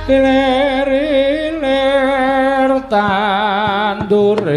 Lir tandure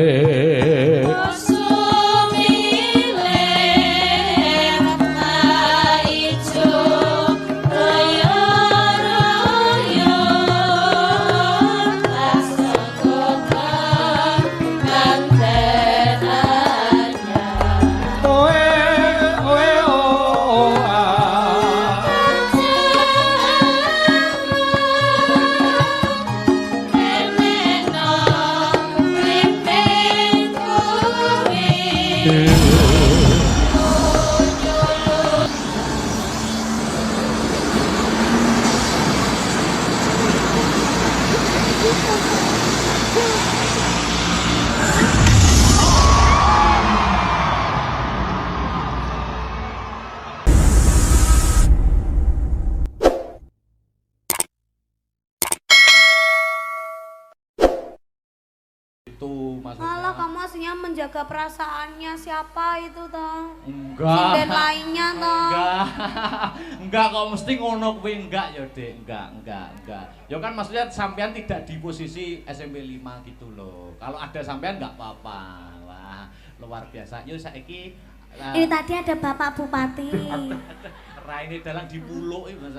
itu maksudnya. Malah kamu aslinya menjaga perasaannya siapa itu toh? Enggak. Sinden lainnya toh? Enggak kok mesti ngono kuwi enggak ya, Dek. Enggak. Ya kan maksudnya sampean tidak di posisi SMP 5 gitu loh. Kalau ada sampean enggak apa-apa. Wah, luar biasa. Yo saiki ini tadi ada Bapak Bupati. Raine dalang dipuluk iki Mas.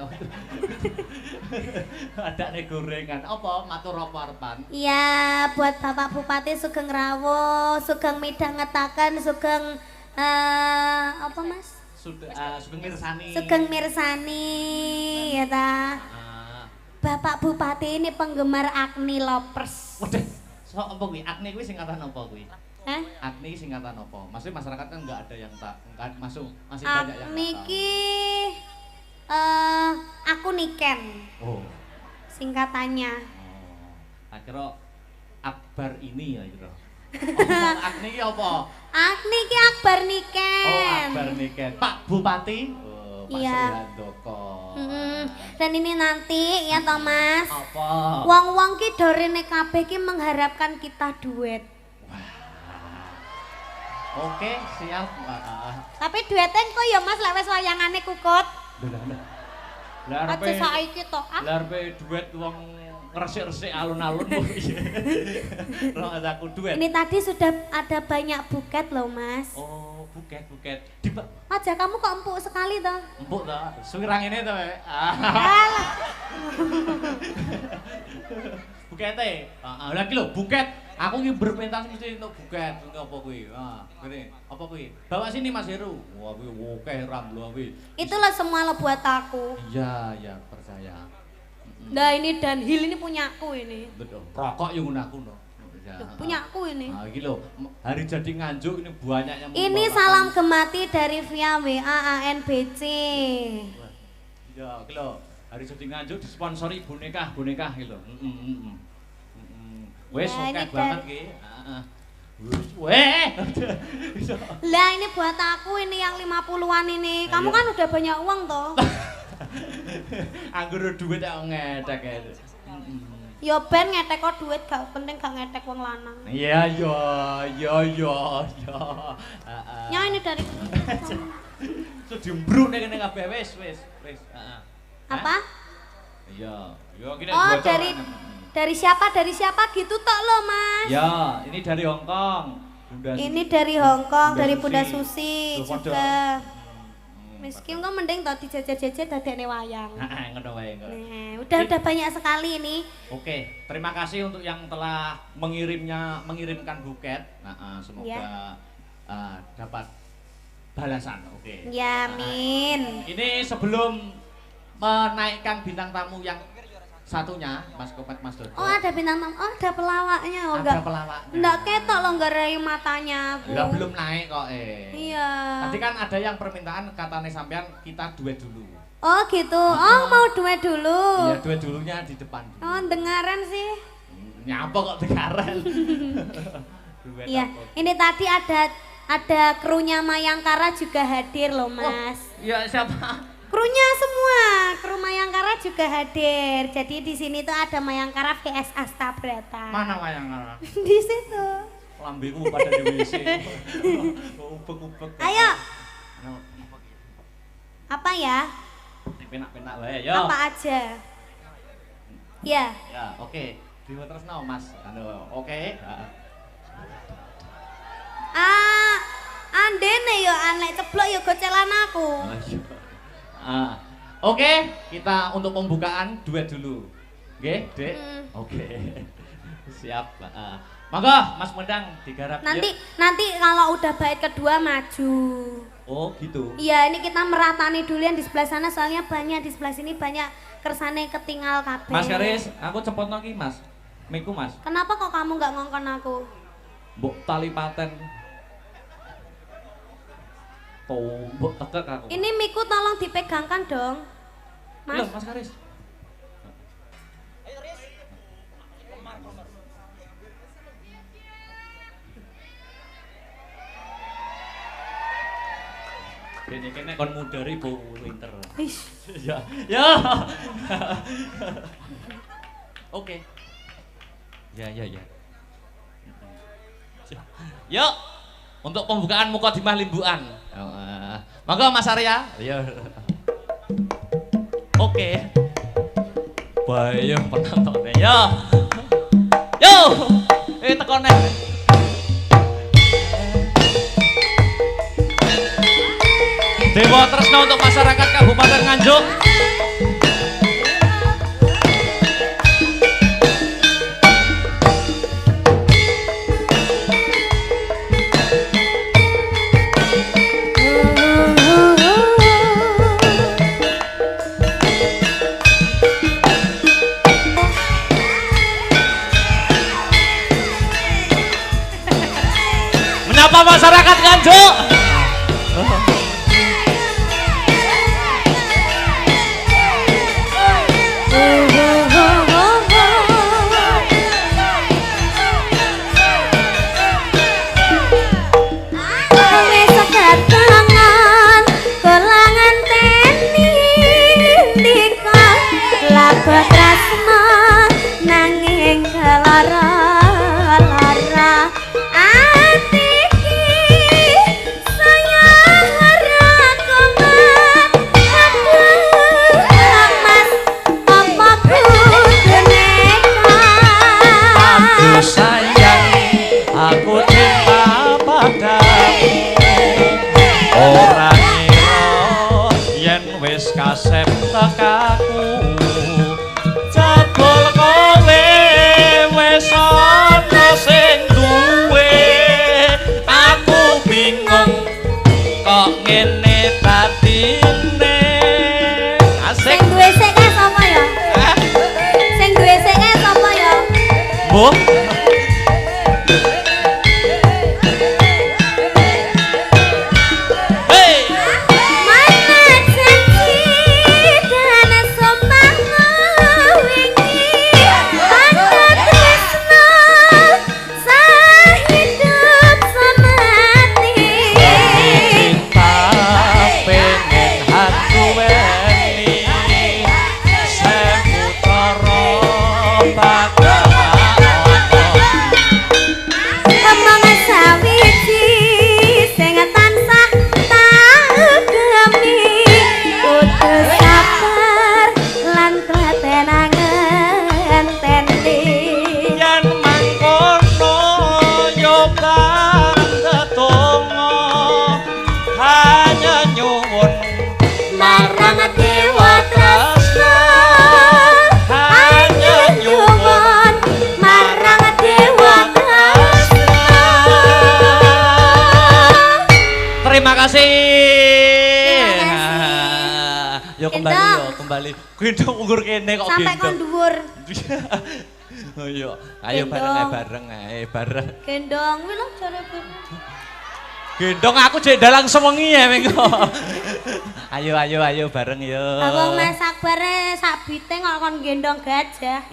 Ada nih gorengan. Apa matur apa arepan? Iya, buat Bapak Bupati Sugeng Rawo, Sugeng midhangetaken, Sugeng apa Mas? Sugeng Mirsani. Sugeng Mirsani, ya ta. Bapak Bupati ini penggemar Agni Lovers. Waduh, so apa kuwi? Agni kuwi singkatan apa kuwi? Hah? Agni singkatan apa? Maksudnya masyarakat kan enggak ada yang tak masuk, masih banyak yang Agni ki aku Niken. Oh. Singkatannya. Oh. Akhirnya Akbar ini ya gitu. Oh, Agni ki apa? Agni ki Akbar Niken. Oh, Akbar Niken. Pak Bupati. Oh, Pak Iya. Handoko. Dan ini nanti ya Thomas. Apa? Wong-wong ki dorene kabeh ki mengharapkan kita duet. Oke, siap. Tapi duetnya kok ya Mas lek wis wayangane kukut. Lah Aja saiki to. Lah duet wong ngresik-resik alun-alun kok piye. Ora aku duet. Ini tadi sudah ada banyak buket loh Mas. Oh, buket. Wajah kamu kok empuk sekali toh? Empuk to. Suwirang ini to, Pak. Alah. Bukete. Heeh, lha iki lho buket. Aku iki berpentas mesti untuk buket. Apa kuwi? Ngene. Apa kuwi? Bawa sini Mas Heru. Wah, kuwi akeh ramlo kuwi. Itulah semua lo buat aku. Iya, percaya. Nah ini Dunhill ini punyaku ini. Betul. Rokok yang gunaku no. Punyaku ini. Nah, iki lho, hari jadi Nganjuk ini banyaknya. Ini salam gemati dari via WA ANBC. Ya, iki lho, hari jadi Nganjuk disponsori boneka iki lho. Wes oke banget ki. Heeh. Weh. Lah ini buat aku ini yang 50-an ini. Kamu kan udah banyak uang toh. Anggur duit kok ngedek ya. Ya ben ngetek kok duit gak penting gak ngetek wong lanang. Iya. Ya ini dari So dimbrune kene kabeh wis. Heeh. apa? Iya. Yo gini Oh dari siapa gitu tok lo Mas. Ya, ini dari Hong Kong. Ini dari Hong Kong, dari Bunda Susi. Susi juga. Miskin kok mending tau dijajah-jajah dadekne wayang. Heeh, ngono wae kok. Nah, udah banyak sekali ini. Oke, terima kasih untuk yang telah mengirimkan buket. Nah, semoga dapat balasan. Oke. Ya, amin. Ini sebelum menaikkan bintang tamu yang satunya, Mas Kopet, Mas Dodo. Oh, ada bintang tamu. Oh, ada pelawaknya. Oh, ada pelawaknya. Enggak ketok lo enggak rayu matanya aku. Enggak belum naik kok Iya. Tadi kan ada yang permintaan katanya sampean kita duet dulu. Oh, gitu. Oh, mau duet dulu. Iya, duet dulunya di depan. Oh, dengaran sih. Nyapa kok dengaran. Iya, ini tadi ada krunya Mayangkara juga hadir loh Mas. Oh, iya siapa? Krunya semua, kru Mayangkara juga hadir. Jadi di sini tuh ada Mayangkara VS Astabrata. Mana Mayangkara? Di situ. Lambeku pada di WC. Ubek-ubek. Ayo. Apa ya? Penak-penak wae, yo. Apa aja? Iya. Ya, oke. Dewa Tresno Mas. Oke. Andene yo anek ceblok yo gocelan aku. Oke, kita untuk pembukaan duet dulu. Oke, Dek? Oke. Siap. Monggo Mas Mendang digarap. Nanti kalau udah bait kedua maju. Oh, gitu. Iya, ini kita meratani dulu yang di sebelah sana soalnya banyak di sebelah sini banyak kersane ketinggal kabeh. Mas Karis, aku cepot lagi Mas. Miku Mas. Kenapa kok kamu nggak ngongkon aku? Mbok tali paten. Mbok tekek aku. Ini miku tolong dipegangkan dong. Mas. Loh, Mas Karis. Ini kene kon mudari Bu Winter. Ya. Ya. Oke. Ya. Yuk. Untuk pembukaan Mukadimah Limbuan. Monggo Mas Arya. Ya. Oke. Bayo penontonnya. Ya. Yo. Tekone. Dewa Tresno untuk masyarakat Kabupaten Nganjuk. Menyapa masyarakat Nganjuk. Kasep tekaku jebul kowe wis ana sing duwe aku bingung kok ngene tatine sing duwe sik kae sapa ya? Sing duwe sik kae sapa ya? Mbok kembali. Gendong ukur kene kok gendong. Sampai kon dhuwur. Oh iya, ayo bareng bareng. Gendong kuwi lho jare gendong aku jek dalang sewengi ya mengko. Ayo bareng yo. Wong Mas Akbar sak biting kok kon gendong gajah.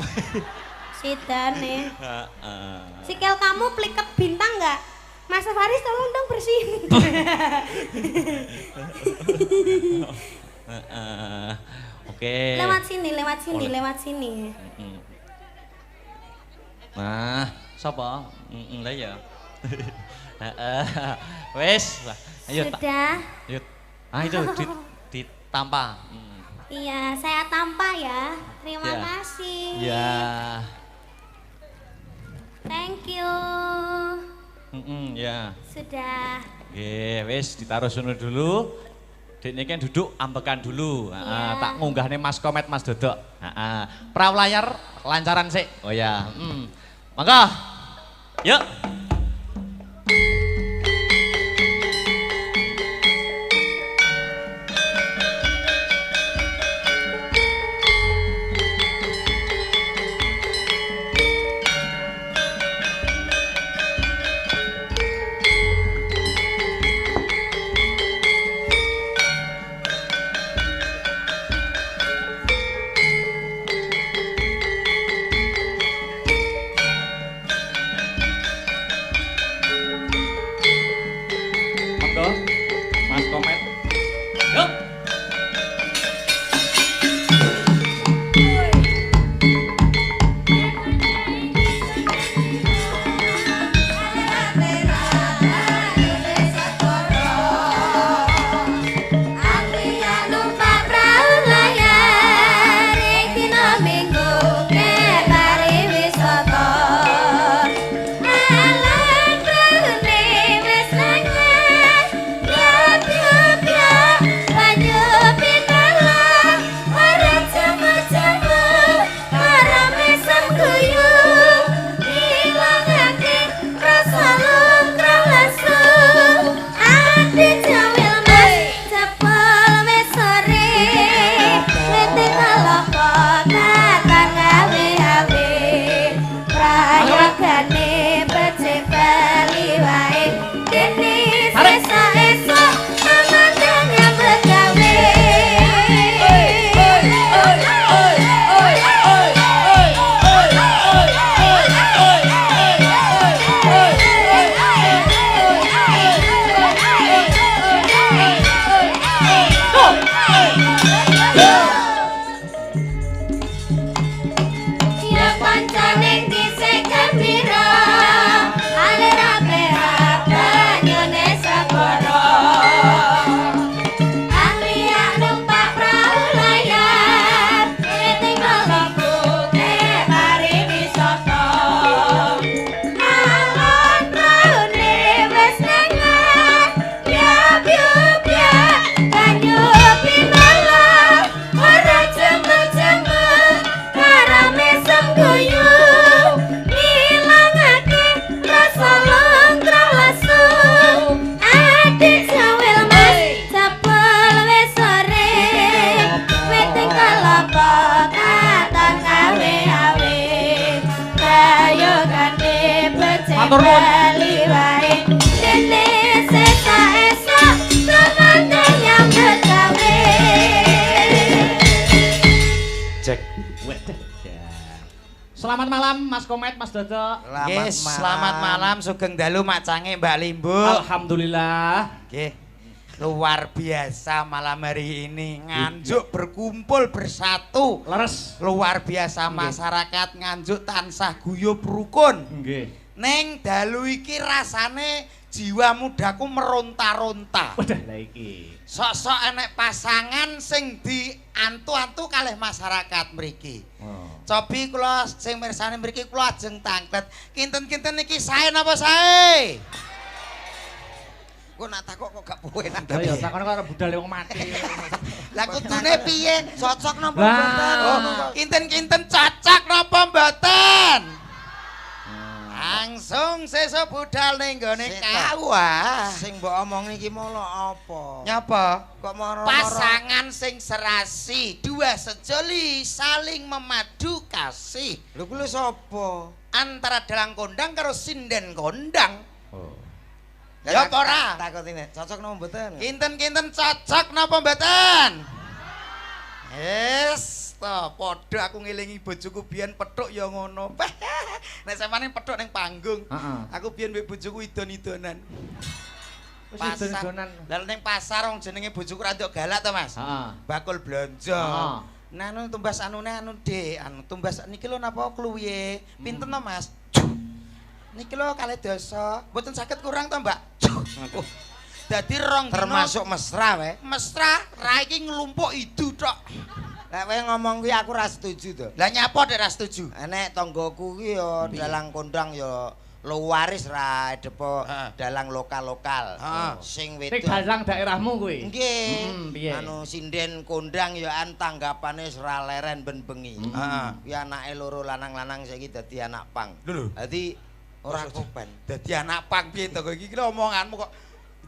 Sidane. Heeh. Sikil kamu pliket bintang enggak? Mas Faris tolong dong bersihin. Oke. Lewat sini. Nah, sapa? Lah ya. Wes, ayo. Sudah. Yuk. Ah itu ditampa. Iya, saya tanpa ya. Terima Ya. kasih. Ya. Thank you. Ya. Sudah. Nggih, wis ditaruh sono dulu. Dekne kan duduk ambekan dulu. Heeh, Iya. tak munggahne Mas Komet Mas Dodok. Heeh. Pra layar lancaran sik. Oh ya. Mangga. Yuk. Monggo. Mas Komet. Yuk. Matur nuwun. Cek. Waduh. Ya. Selamat malam Mas Komet, Mas Dodok. Selamat malam Sugeng Dalu Macange Mbak Limbu. Alhamdulillah. Nggih. Luar biasa malam hari ini Nganjuk berkumpul bersatu. Leres. Luar biasa masyarakat Nganjuk tansah guyub rukun. Nggih. Ning dalu iki rasane jiwa mudaku meronta-ronta. Waduh, lha iki. Sok-sok enek pasangan sing diantu-antu kalih masyarakat mriki. Cobi kula sing mirsani mriki kula ajeng tanglet. Kinten-kinten iki sae napa sae? Kok nak takok kok gak puwe nang. Lah ya takon karo budal wong mati. Lah kudune piye? Cocok napa mboten? Kinten-kinten cocok napa mboten? Langsung sesuk budal ning gone kawah. Sing mbok omong iki molo apa? Nyapa? Kok moro-moro Pasangan sing serasi, dua sejoli saling memadu kasih. lho kuwi sapa? Antara dalang kondang karo sinden kondang. Oh. Ya apa ora? Takutine cocok napa mboten? Kinten-kinten cocok napa mboten? Yes, to padha aku ngelingi bojoku biyen pethuk ya ngono. Nek sampeyan pethuk ning panggung. Aku biyen mbek bojoku idon-idonan. Pasar. Lah ning pasar wong jenenge bojoku ra nduk galak to, Mas. Heeh. Bakul blonjo. Heeh. Nah, anu tumbas anune anu Dik, anu tumbas niki lho napa kluwihe? Pinten to, Mas? Niki lho 2 dosa. Mboten saged kurang to, Mbak? Dadi rong dina termasuk mesra wae. mesra, ra iki nglumpuk idu tok. Nek kowe ngomong kuwi aku ra setuju to. Lah nyapa nek ra setuju? Nek tanggoku ki ya dalang kondang ya luwaris ra depo dalang lokal-lokal. Sing Ning wedok. dalang daerahmu kuwi. Nggih. piye? Anu sinden kondang ya an tanggapane ora leren ben bengi. Heeh. Kuwi anake loro lanang-lanang saiki dadi anak pang. Lho. Dadi ora kopen. Dadi anak pang piye to kowe iki omonganmu kok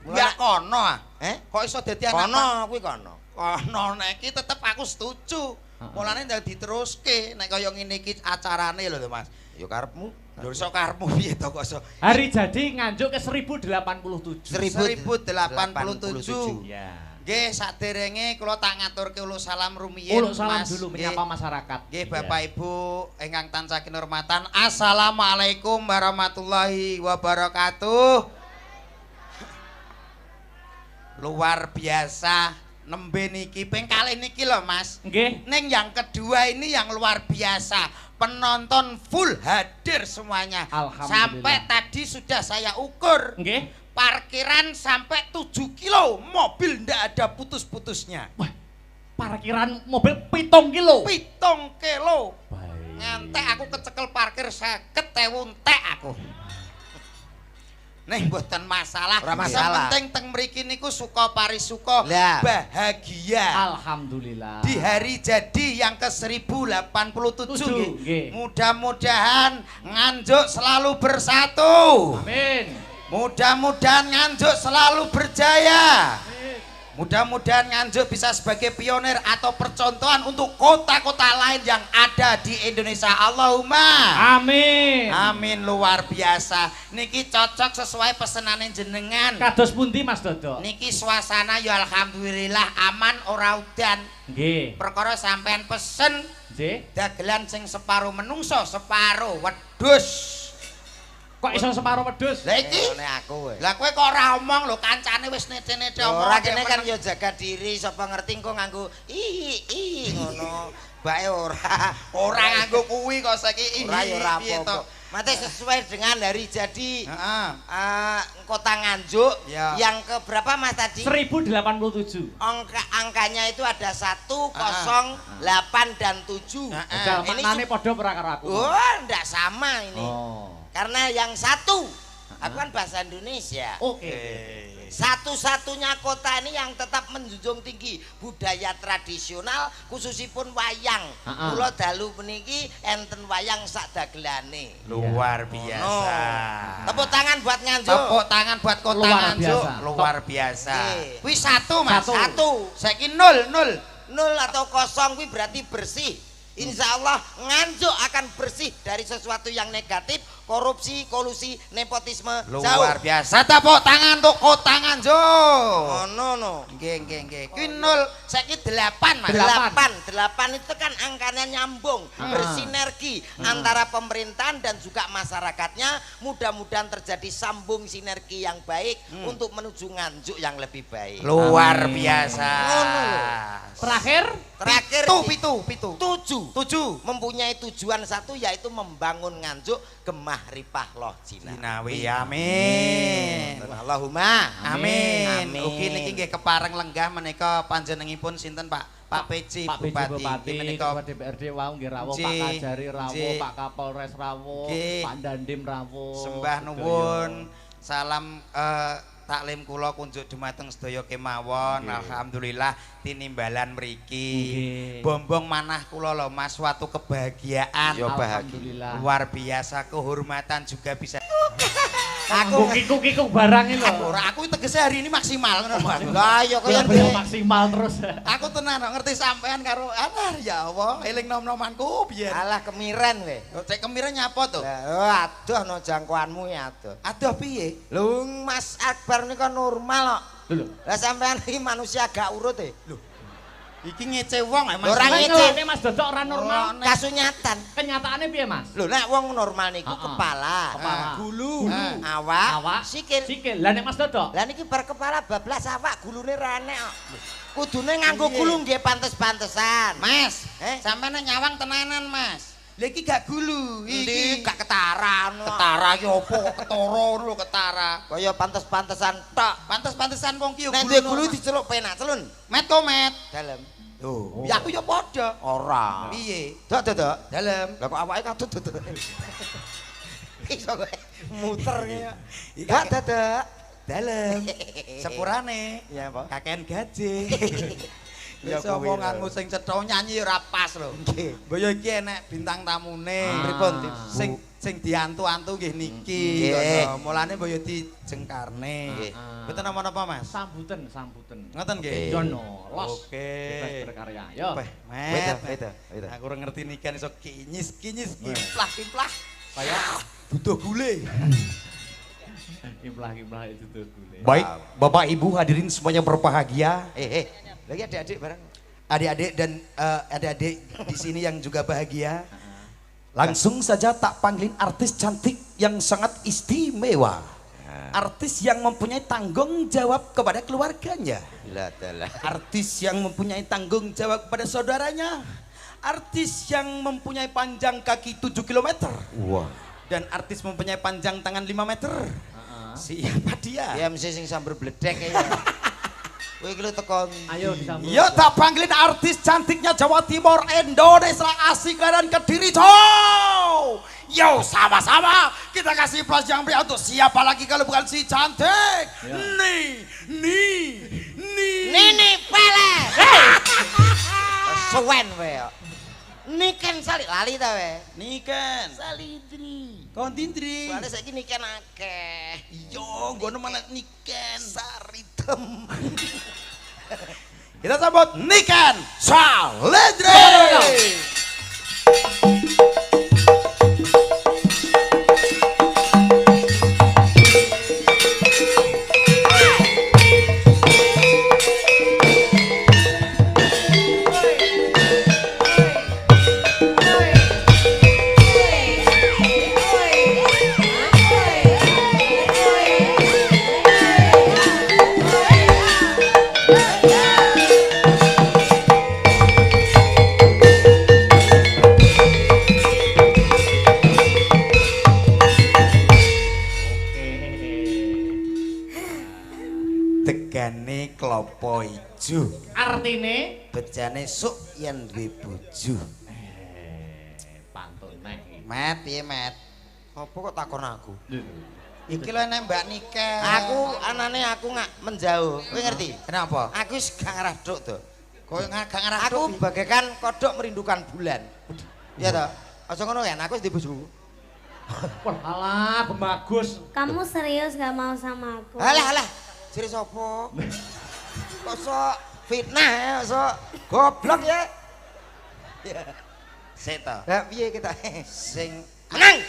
enggak kono ah. Kok iso dadi anak pang? Kono kuwi kono. Kono nek iki tetep aku setuju. Mulane ndak diteruske nek kaya ngene iki acarane lho Mas. Ya karepmu. Lho iso karepmu piye to kok iso? Hari jadi nganjuk ke 1087. 1087. Ya. Nggih, saderenge kula tak ngaturke uluk salam rumiyin Uluk salam Mas. dulu Nggih. menyapa masyarakat. Nggih Bapak Ibu ingkang tansah kinurmatan. Assalamualaikum warahmatullahi wabarakatuh. Luar biasa nembe niki ping kalih niki lho Mas. Nggih. Ning yang kedua ini yang luar biasa. Penonton full hadir semuanya. Alhamdulillah. Sampai tadi sudah saya ukur. Nggih. Parkiran sampai 7 kilo. Mobil ndak ada putus-putusnya. Wah, parkiran mobil 7 kilo. 7 kilo. Baik. Ngantek aku kecekel parkir 50.000 entek aku. Nih mboten masalah. Ora masalah. Penting teng mriki niku suka parisuka Lah. bahagia. Alhamdulillah. Di hari jadi yang ke 1087 nggih. Mudah-mudahan Nganjuk selalu bersatu. Amin. Mudah-mudahan Nganjuk selalu berjaya. Mudah-mudahan Nganjuk bisa sebagai pionir atau percontohan untuk kota-kota lain yang ada di Indonesia. Allahumma Amin. amin. Luar biasa. Niki cocok sesuai pesenane jenengan. Kados pundi Mas Dodo? Niki suasana ya alhamdulillah aman ora udan. Nggih. Perkara sampean pesen Nggih. dagelan sing separuh menungso, separuh wedhus. Kok iso separo wedhus? Lah iki Ngene aku kowe. lah kowe kok ora omong lho kancane wis nete-nete omong. Ora kene kan ya jaga diri, sapa ngerti engko nganggo ngono. Bae ora. Ora nganggo kuwi kok saiki Ora ya ora piye to? apa-apa. Mate sesuai dengan hari jadi Heeh. Kota Nganjuk Ya. yang ke berapa Mas tadi? 1087. Angkanya itu ada 1, 0, 8 dan 7. Jal Ini maknane padha ora karo aku. Oh, ndak sama ini. Oh. Karena yang 1 aku kan bahasa Indonesia. Oke. Satu-satunya kota ini yang tetap menjunjung tinggi budaya tradisional khususipun wayang. Kula dalu meniki enten wayang sak dagelane. Luar biasa. Tepuk tangan buat Nganjuk. Tepuk tangan buat kota Luar Nganjuk. biasa. Luar biasa. Oke. Kuwi 1 Mas. 1. Saiki 0. 0 atau 0 kuwi berarti bersih. Insya Allah Nganjuk akan bersih dari sesuatu yang negatif, korupsi, kolusi, nepotisme. Luar biasa. Tepuk tangan untuk kota Nganjuk. Oh no. Nggih. Kuwi 0, saiki 8 Mas. 8 itu kan angkanya nyambung, bersinergi antara pemerintahan dan juga masyarakatnya. Mudah-mudahan terjadi sambung sinergi yang baik untuk menuju Nganjuk yang lebih baik. Luar biasa. Terakhir Terakhir Pitu. 7 mempunyai tujuan satu yaitu membangun Nganjuk gemah ripah loh Cina. Dinawi amin. Allahumma Amin. Ugi niki nggih kepareng lenggah menika panjenengipun sinten Pak PJ Pak Bupati. Bupati, Menika Ketua DPRD wau nggih rawuh, Nggih, Pak Kajari rawuh, nggih. Pak Kapolres rawuh, Nggih. Pak Dandim rawuh. sembah nuwun. Salam taklim kula kunjuk dumateng sedaya kemawon. Alhamdulillah tinimbalan mriki. Nggih. Bombong manah kula lho Mas, suatu kebahagiaan. Ya, bahagia. Alhamdulillah. Luar biasa, kehormatan juga bisa. Aku kikuk-kikuk barang ini lho. Ora aku tegese hari ini maksimal ngono Mas. Lah ya kaya Bener maksimal terus. Aku tenan kok ngerti sampean karo ya Allah, eling nom-nomanku biyen. alah kemiren we. Cek kemire nyapa to? Lah aduh no jangkauanmu ya aduh. Aduh piye? Lho Mas Akbar nika normal kok. Lho. Lah sampean iki manusia gak urut e. Lho. Iki ngece wong Mas. Ora Kan ngece. ngelone Mas Dodo ora normal. Kasunyatan. Kenyataannya piye Mas? Lho nek wong normal niku kepala, Kepala. Gulu. awak, sikil. Sikil. Lah nek Mas Dodo? Lah niki bar kepala bablas awak gulune renek kok. Kudune nganggo gulu nggih pantes-pantesan. Mas, Eh? sampean nyawang tenanan Mas. Lha iki gak gulu, Iki gak ketara ngono. ketara iki opo kok ketara ngono lho ketara. Kaya pantes-pantesan tok. Pantes-pantesan wong ki yo Nek duwe gulu diceluk penak celun. met to met. Dalem. Oh, ya aku yo padha. Ora. Piye? Dok dok. Dalem. Lah kok awake katut dok. Iso kowe muter ya. Gak Gak dadak. dalem. Sepurane. Ya apa? Kakean gaji. Ya Wis kuwi omong lho. nganggo sing cetha nyanyi ora pas lho. Nggih. Mbok yo iki enek bintang tamune. Pripun, Tip? Sing diantu-antu nggih niki. Nggih. Kono. Mulane mbok yo dijengkarne. Nggih. Mboten napa-napa, Mas. Sambutan. Ngoten nggih. Yono, los. Oke. Bebas berkarya. Yo. Weh, Wedo, met. wedo, wedo. Aku ora ngerti nikan iso kinyis-kinyis, kimplah-kimplah. Kayak butuh gule. Kimplah itu tuh gule. Baik, Bapak Ibu hadirin semuanya berbahagia. Lagi adik-adik bareng. Adik-adik dan adik-adik di sini yang juga bahagia. Langsung saja tak panggilin artis cantik yang sangat istimewa. Artis yang mempunyai tanggung jawab kepada keluarganya. Lah dalah. Artis yang mempunyai tanggung jawab kepada saudaranya. Artis yang mempunyai panjang kaki 7 km. Wah. Dan artis mempunyai panjang tangan 5 meter. Siapa dia? Dia mesti sing sambar bledek kayaknya. Kowe iki lho teko. Ayo disambut. Yo tak panggilin artis cantiknya Jawa Timur, Indonesia, Asik dan Kediri, cow. Yo sama-sama kita kasih plus yang beri untuk siapa lagi kalau bukan si cantik. Nini Pele. Suwen kowe yo. Niken sali lali ta kowe? Niken. Salidri. Kon Tindri. Soale saiki niken akeh. Yo, gono malah Niken. Saritem. Kita sambut Niken Salidri. Tegane klopo ijo. Artine Bejane suk yen duwe bojo. pantun nek iki. Met piye met? Apa kok takon aku? Iki lho enek Mbak Niken. Aku anane aku nggak menjauh. Kowe ngerti? Kenapa? Aku wis gak ngarah duk to. Kowe gak ngarah Aku bagaikan kodok merindukan bulan. Iya toh? Aja ngono kan, aku wis di bojo. Wah, alah bagus. Kamu serius gak mau sama aku? Alah. Jere sapa? Kok sok fitnah ya, sok goblok ya. Sik to. Lah piye kita? Sing Menang.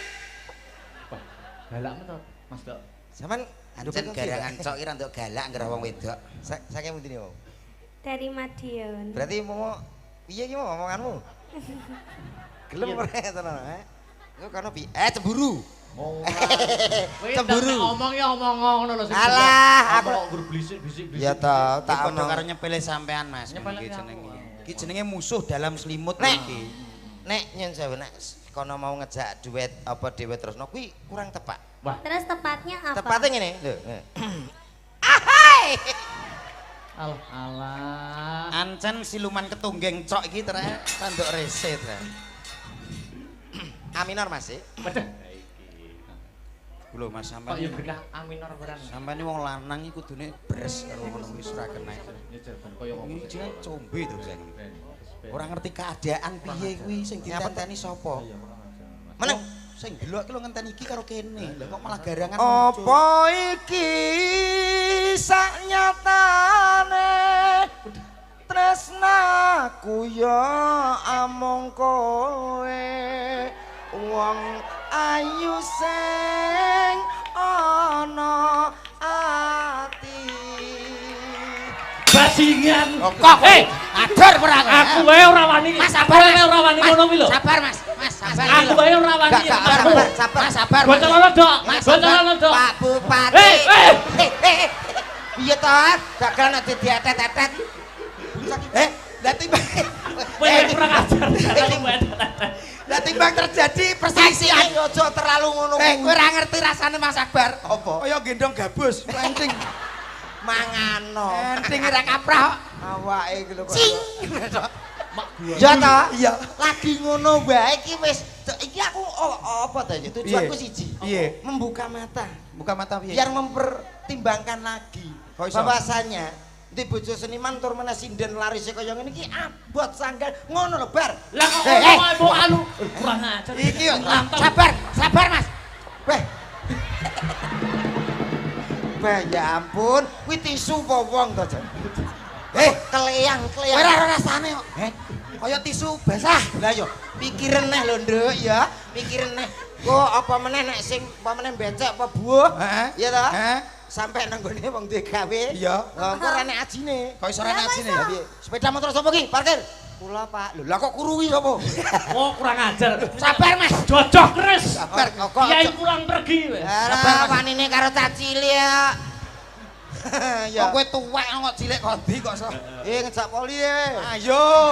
Galak menot, Mas Dok. Sampeyan ancen garangan cok ira nduk galak ngger wong wedok. saking pundi niku? Dari Madiun. Berarti mau piye iki mau omonganmu? Gelem ora tenan, Kok kono piye? Cemburu. Oh. Cemburu. Ngomong ya omong ngono lho. Alah, aku gur bisik-bisik. ya ta, Tak tak padha omong. karo nyepele sampean Mas. Nyepele Iki apa? jenenge. Iki jenenge musuh dalam selimut Nek. iki. Nek nyen sewu nek kono mau ngejak duet apa dhewe terusno kuwi kurang tepat. Wah, Terus tepatnya apa? Tepatnya ngene, lho. Ahai. alah. Ancen siluman ketunggeng cok iki terek tanduk rese terek. Aminor Mas. Waduh. Lho Mas Kok sampean. ya berilah aminor barang. Sampeyan wong lanang iki kudune bres karo ngono wis ora kena. Ya jaban koyo ngomong. Iki jenenge combe to sing. Ora ngerti keadaan piye kuwi sing ditenteni sapa. Meneng. Sing delok ki lho ngenteni iki karo kene. Lah kok malah garangan Apa iki saknyatane tresnaku ya amung kowe wong ayu sing ana ati. Bajingan. Kok adur perang. Aku wae ora wani. Mas sabar wae ora wani ngono kuwi lho. Sabar Mas, Mas sabar. Aku wae ora wani. Sabar, sabar. Bocoran Dok. Bocoran Dok. Pak Bupati. Eh. Piye to? Gagal nek diatet-atet. lah timbang Kowe kurang ajar. lah timbang terjadi perselisihan. Yo aja terlalu ngono. Kowe ora ngerti rasane Mas Akbar. Apa? Kaya gendong gabus, enteng. Mangano. Enteng ora kaprah. Awake iki lho kok. Mak gua. Ya ta? Iya. Lagi ngono wae iki wis iki aku apa ta ya? Tujuanku siji. Piye? Membuka mata. Buka mata piye? Biar mempertimbangkan lagi bahwasanya di bojo seniman tur meneh sinden larise kaya ngene iki abot sanggan ngono lho bar. Lah kok ngomong anu kurang ajar. Iki yo sabar Mas. Weh. Wah ya ampun, kuwi tisu apa wong to, Jan? Keleyang. Ora rasane kok. Kaya tisu basah. Lah yo pikiren neh lho, Nduk ya. Pikiren neh. Kok apa meneh nek sing apa meneh becek apa buah? Iya ta? Sampai nang gone wong duwe gawe. Iya. Lah kok ora nek ajine. Kok iso ora nek ajine? Lah piye? Sepeda motor sapa ki? Parkir. Kula, Pak. Lho, lah kok kuruwi sapa? Oh, kurang ajar. Sabar, Mas. Jojok kres. Sabar kok. Kiai pulang pergi wis. Sabar wanine karo cacili ya. Kok kowe tuwek kok cilik kondi kok iso. Ngejak poli e. Ayo.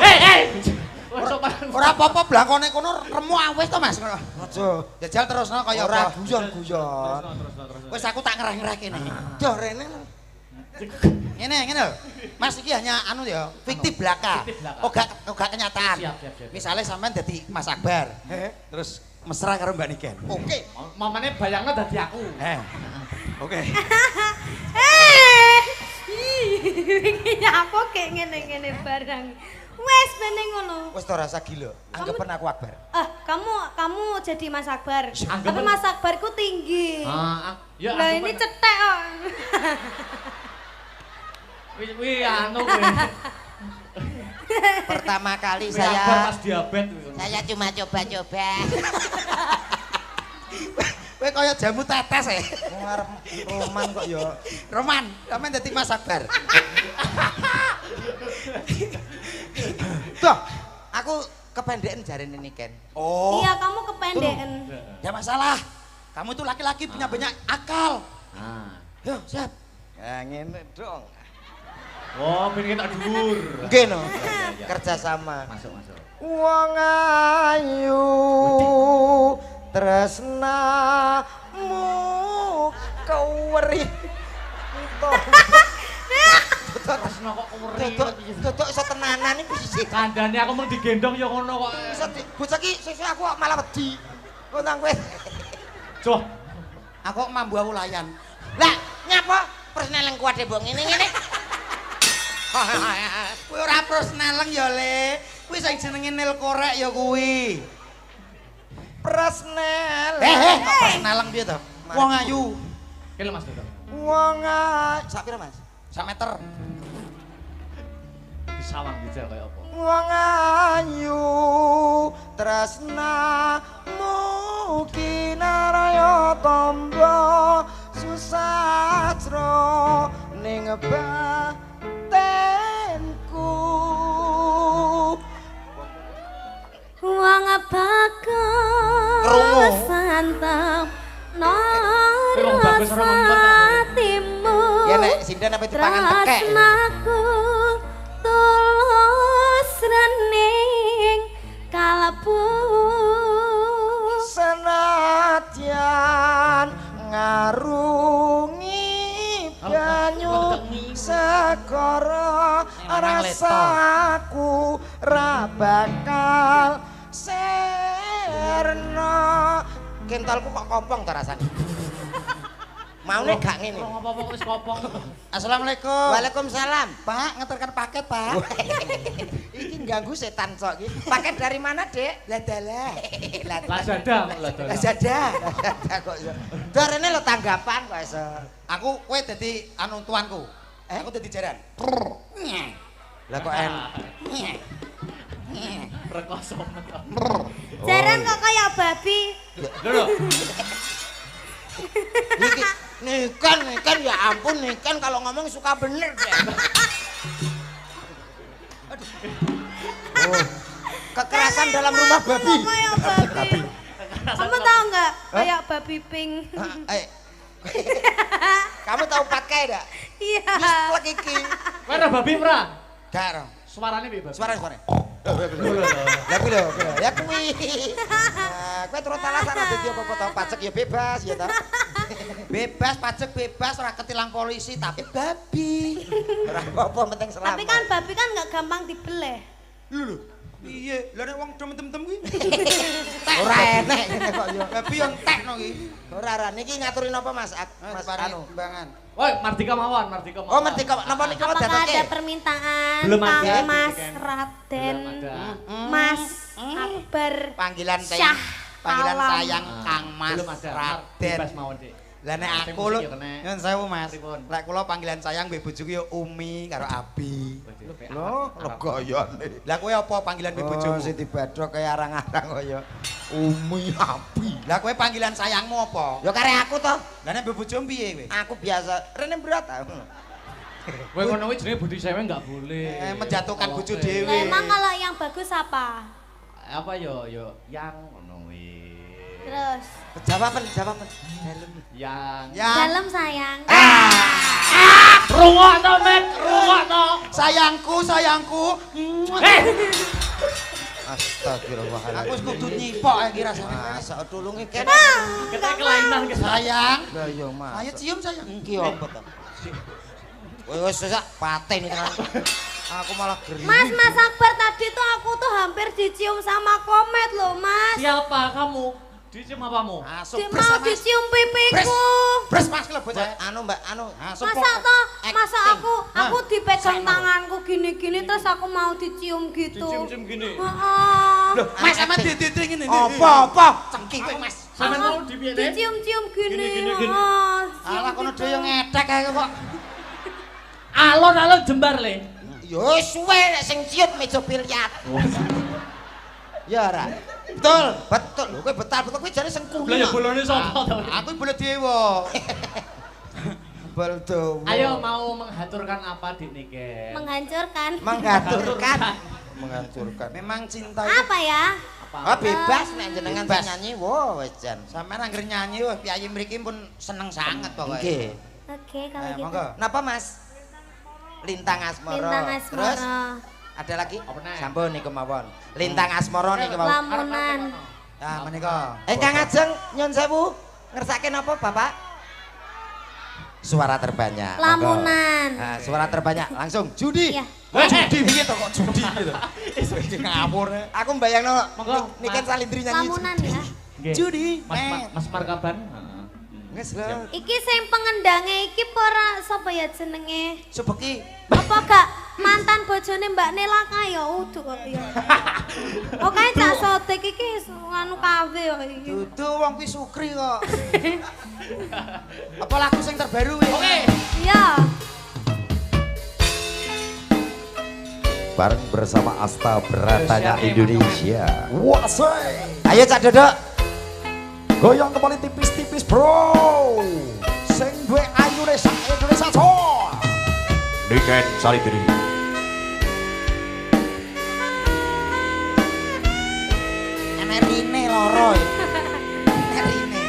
Ora apa-apa blangkone kono remu awis to Mas. Aja. Jajal terusno kaya Ora apa? guyon-guyon. Wis aku tak ngerah-ngerah kene. Duh rene. Ngene lho. Mas iki hanya anu ya, fiktif belaka. Oga kenyataan. Siap. Misale sampean dadi Mas Akbar. Terus mesra karo Mbak Niken. Oke. Mamane bayangno dadi aku. Oke. Iki apa kek ngene-ngene barang. Wes bene ngono. Wis to rasa gila. Anggapan aku Akbar. Kamu jadi Mas Akbar. Tapi Anggapan- Mas Akbarku tinggi. Ya Lah ini cetek kok. Wih anu kowe. Pertama kali Akbar saya pas diabetes. cuma coba-coba. Kowe kaya jamu tetes e. Ngarep Roman kok ya. Roman, sampean dadi Mas Akbar. Tuh, aku kependekan jarene Niken. Oh. Iya, kamu kependekan. Ya masalah. Kamu itu laki-laki punya banyak akal. Yo, siap. Ya ngene dong. Oh, pengen tak dhuwur. Nggih no. Kerja sama. Masuk. Wong ayu tresnamu keweri. Tresno kok keweri. Dodok iso tenanan iki piye? Kandhane aku mung digendong ya ngono kok. Iso bocah iki sesuk aku kok malah wedi. Kok nang kowe. Joh. Aku mambu awulayan. Lah, nyapa persneleng kuat mbok ngene-ngene. Kowe ora prosneleng ya, Le. Kuwi sing jenenge nil korek ya kuwi. Persnel. Prosneleng piye to? Wong ayu. Kene Mas Dodok. Wong ayu. Sak pira, Mas? 1 meter. Disawang dijal kaya apa? Wong ayu tresnamu kinaraya tamba susatra ning batenku. Wong bakal santap narasatimu. Ya nek sinden apa dipangan tekek. Tresnaku tulus rening kalbu. Senadyan ngarungi banyu sekara rasaku ra bakal serna. Kentalku kok kompong ta rasane. Maune gak ngene. Apa-apa wis kopong. Assalamualaikum. Waalaikumsalam. Pak, ngeterkan paket, Pak. Iki ganggu setan sok iki. Paket dari mana, Dek? Ladalah. Lazada. Lazada kok iso. Darene lo tanggapan kok iso. Aku kowe dadi anu tuanku. Aku dadi jaran. Lah kok en. Rekoso. Jaran kok kayak babi. Lho. Iki Niken ya ampun Niken kalau ngomong suka bener deh. Oh, kekerasan dalam rumah babi. Kayak babi. Kamu tahu nggak? Kayak babi pink. Kamu tahu pakai enggak? Iya. Wis plek iki. Kowe ora babi ora? Gak ora. Suarane piye, Bab? Suara. Lah kuwi lho, ya kuwi. Kowe terus alasan dadi apa-apa to, pajak ya bebas ya to. Bebas pajak bebas ora ketilang polisi tapi Babi. Ora apa-apa penting selamat. Tapi kan babi kan nggak gampang dibeleh. lho piye lha nek wong dem-dem kuwi Ora enek ngene kok yo. babi yo entekno iki Ora niki ngaturin apa Mas? Mas anu. timbangan Woi, Mardika mawon, Mardika mawon. Oh, Merdeka napa niku Apakah dadoke? ada permintaan Belum Kang ada. Mas Belum Raden, ada. Mas Akbar, panggilan Syah panggilan Alam. sayang Kang Mas Belum ada. Raden Bebas mawon, Dik. lah nek Sing aku lho musik ya kena. nyun sewu Mas Pripun? lek kula panggilan sayang mbek bojoku yo Umi karo Abi Loh, gayane lah kowe apa panggilan mbek bojoku sing dibadhok kaya arang-arang kaya Umi Abi lah kowe panggilan sayangmu apa yo kare aku to. lah nek mbek bojomu piye kowe Aku biasa rene berat ah. Kowe ngono kuwi jenenge budi sewe enggak boleh. menjatuhkan bojo Oke. dhewe. Lah, emang kalau yang bagus apa? Apa yo yang ngono kuwi. Terus Jawaban. Yang Ya dalam sayang. rungokno Mek, rungokno. sayangku Astagfirullahaladzim. aku wis kudu nyipok iki rasane Masa tulungi kene. Kita kelainan ke sayang Lah yo Mas. ayo cium sayang Iki apa to? Wis sak paten iki tenan. Aku malah geri. Mas Akbar tadi tuh aku tuh hampir dicium sama komet loh Mas. Siapa kamu? Dicium apamu? masuk Mau dicium pipiku. bres Mas kalau bocah Anu Mbak, anu. Masa toh, masa aku dipegang tanganku gini-gini terus aku mau dicium gitu. Dicium-cium gini. Heeh. Loh, Mas sama didit ngene. Apa? Cengki kowe, Mas. Sampeyan mau dipiye? Dicium-cium gini. Gini. Heeh, Alah kono gitu. dhewe yo ngedek kae kok. Alon-alon jembar le. Yo suwe nek sing ciut meja biliar. Ya ora. Betul. Lho kowe betul kowe jare sengkuni. Lah ya bolone sapa to? Aku boleh dewa. Baldo. Ayo mau menghaturkan apa Dik Nike? Menghancurkan. Menghancurkan. Memang cinta itu Apa ya? Ah bebas nek jenengan Bebas. sing nyanyi, wo wis jan. sampean anggere nyanyi wah piyayi mriki pun seneng sanget pokoke. Nggih. Oke, kalau gitu. Monggo. Napa Mas? Lintang Asmara. Lintang Terus Asmara. ada lagi? Apa neh? Sampun niku mawon. Lintang Asmara niku mawon. Lamunan. Nah, menika. Kang Ajeng nyun sewu. Ngersake napa Bapak? Suara terbanyak. Monggo. Lamunan. Nah, suara terbanyak langsung judi. Iya. Judi piye to kok judi gitu. Ngawur. Aku mbayangno Monggo, niken Mas. Salindri nyanyi. Lamunan ya. Nggih. Judi. Mas Markaban. Wis lho. Iki sing pengendange iki ora sapa ya jenenge? Subeki. Apa gak mantan bojone Mbak Nela kaya udu kok ya. Oke cak sotek iki anu kafe kok iki. Dudu wong kuwi Sukri kok. Apa lagu sing terbaru kuwi? Oke. Iya. Bareng bersama Asta Beratanya Indonesia. Wasai. Ayo Cak Dodok. Goyang kembali tipis-tipis, Bro. Sing duwe ayune sak Indonesia coy. Niken Salindri. Emerine loro. Emerine.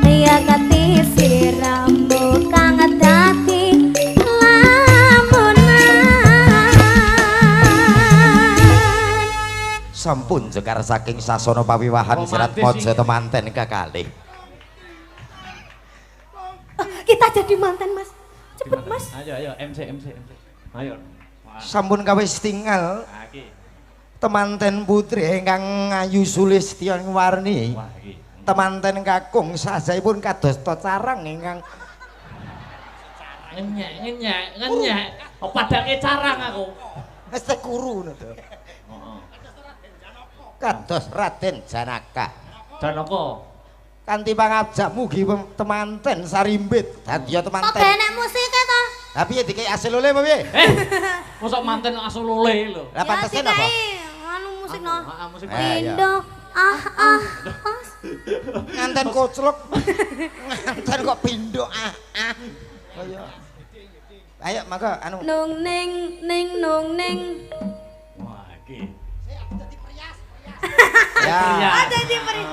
Ya kati siramu kang dadi lamunan. Sampun jekar saking sasana pawiwahan sirat mojo temanten kekalih. Kita jadi mantan Mas. Cepet Mas. Ayo MC. Ayo. Wah, Sampun kawis tinggal iki. temanten putri ingkang Ayu Sulistiawarni. Wah, iki. Temanten kakung sajaipun kadosta carang ingkang Ngenyek. Oh, padake carang aku. wis kuru ngono to. Heeh. Kados Raden Janaka. Janaka. Kanthi pangajak mugi temanten sarimbit dadiya Kok temanten. benek musik to? Lah piye dikei asil oleh apa piye? Mosok manten asul lole lho. Lah pantesen apa? Anu musik no. Heeh, musik. Indo Nganten koclok. Nganten kok pindho Ayo. Ayo maka anu nung ning nung ning. Wah, iki. ya. Ada di peri.